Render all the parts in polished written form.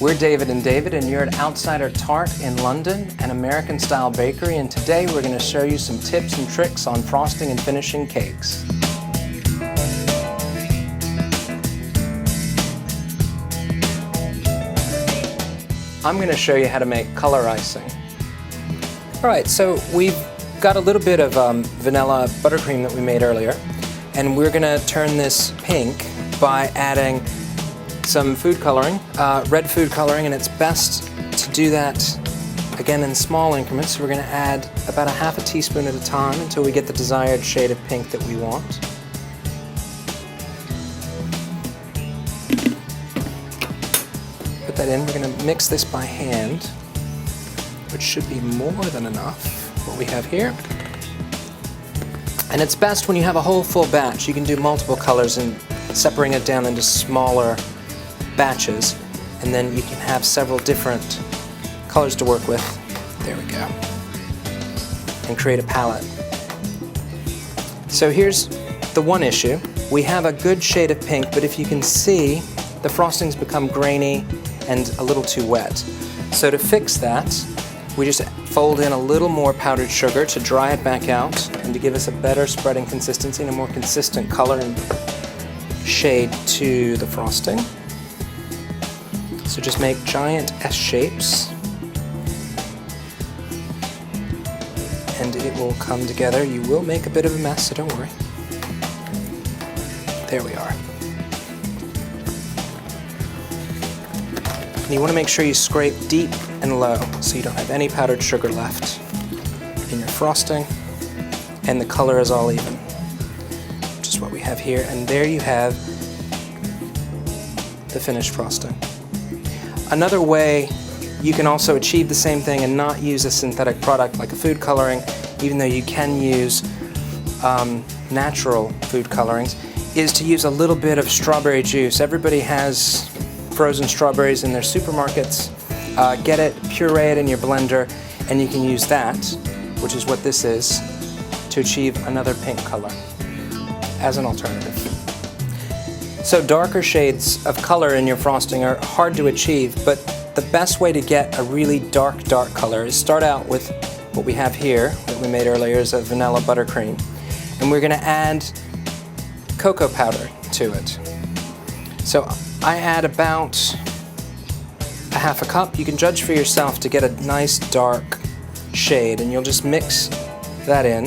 We're David and David, and you're at Outsider Tart in London, an American-style bakery, and today we're going to show you some tips and tricks on frosting and finishing cakes. I'm going to show you how to make color icing. Alright, so we've got a little bit of vanilla buttercream that we made earlier, and we're going to turn this pink by adding some food coloring, red food coloring, and it's best to do that again in small increments. So we're going to add about a half a teaspoon at a time until we get the desired shade of pink that we want. Put that in. We're going to mix this by hand, which should be more than enough, what we have here. And it's best when you have a whole full batch. You can do multiple colors and separating it down into smaller batches, and then you can have several different colors to work with. There we go. And create a palette. So here's the one issue. We have a good shade of pink, but if you can see, the frosting's become grainy and a little too wet. So to fix that, we just fold in a little more powdered sugar to dry it back out and to give us a better spreading consistency and a more consistent color and shade to the frosting. So just make giant S shapes and it will come together. You will make a bit of a mess, so don't worry. There we are. And you want to make sure you scrape deep and low so you don't have any powdered sugar left in your frosting, and the color is all even, which is what we have here. And there you have the finished frosting. Another way you can also achieve the same thing and not use a synthetic product like a food coloring, even though you can use natural food colorings, is to use a little bit of strawberry juice. Everybody has frozen strawberries in their supermarkets. Get it, puree it in your blender, and you can use that, which is what this is, to achieve another pink color as an alternative. So darker shades of color in your frosting are hard to achieve, but the best way to get a really dark color is start out with what we have here, that we made earlier, is a vanilla buttercream. And we're going to add cocoa powder to it. So I add about a half a cup. You can judge for yourself to get a nice dark shade, and you'll just mix that in.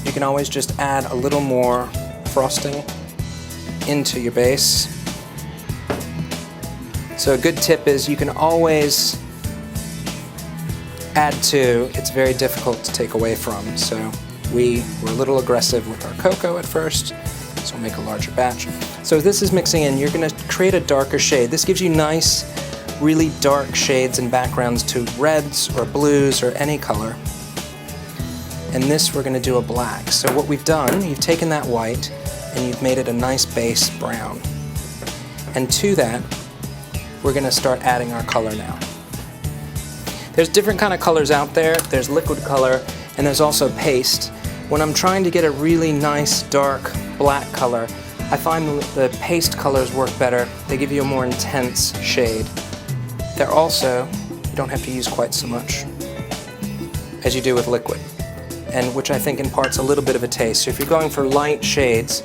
You can always just add a little more frosting into your base. So a good tip is you can always add to. It's very difficult to take away from. So we were a little aggressive with our cocoa at first, so we'll make a larger batch. So as this is mixing in, you're going to create a darker shade. This gives you nice, really dark shades and backgrounds to reds or blues or any color. And this we're going to do a black. So what we've done, you've taken that white and you've made it a nice base brown. And to that, we're going to start adding our color now. There's different kind of colors out there. There's liquid color and there's also paste. When I'm trying to get a really nice dark black color, I find the paste colors work better. They give you a more intense shade. They're also, you don't have to use quite so much as you do with liquid, and which I think imparts a little bit of a taste. So if you're going for light shades,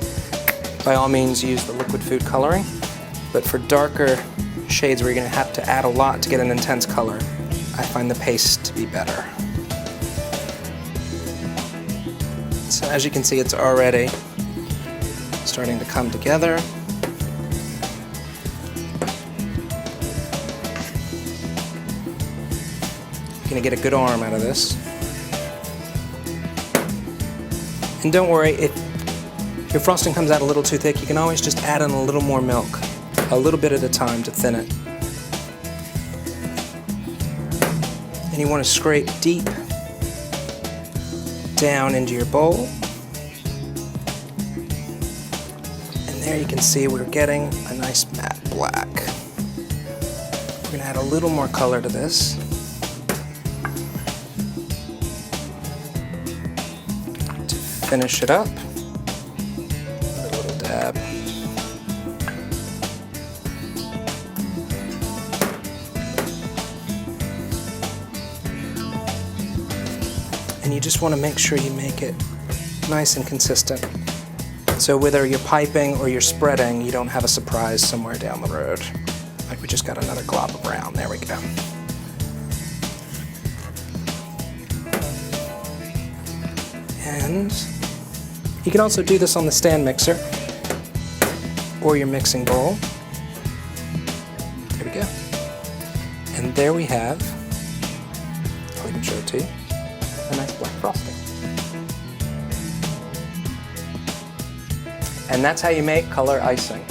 by all means use the liquid food coloring, but for darker shades where you're going to have to add a lot to get an intense color, I find the paste to be better. So as you can see, it's already starting to come together. You're going to get a good arm out of this. And don't worry, if your frosting comes out a little too thick, you can always just add in a little more milk, a little bit at a time to thin it. And you want to scrape deep down into your bowl. And there you can see we're getting a nice matte black. We're going to add a little more color to this. To finish it up, a little dab. and you just want to make sure you make it nice and consistent. So whether you're piping or you're spreading, you don't have a surprise somewhere down the road. Like we just got another glob of brown. There we go. And you can also do this on the stand mixer or your mixing bowl. There we go. And there we have, I'll even show it to you, a nice black frosting. And that's how you make color icing.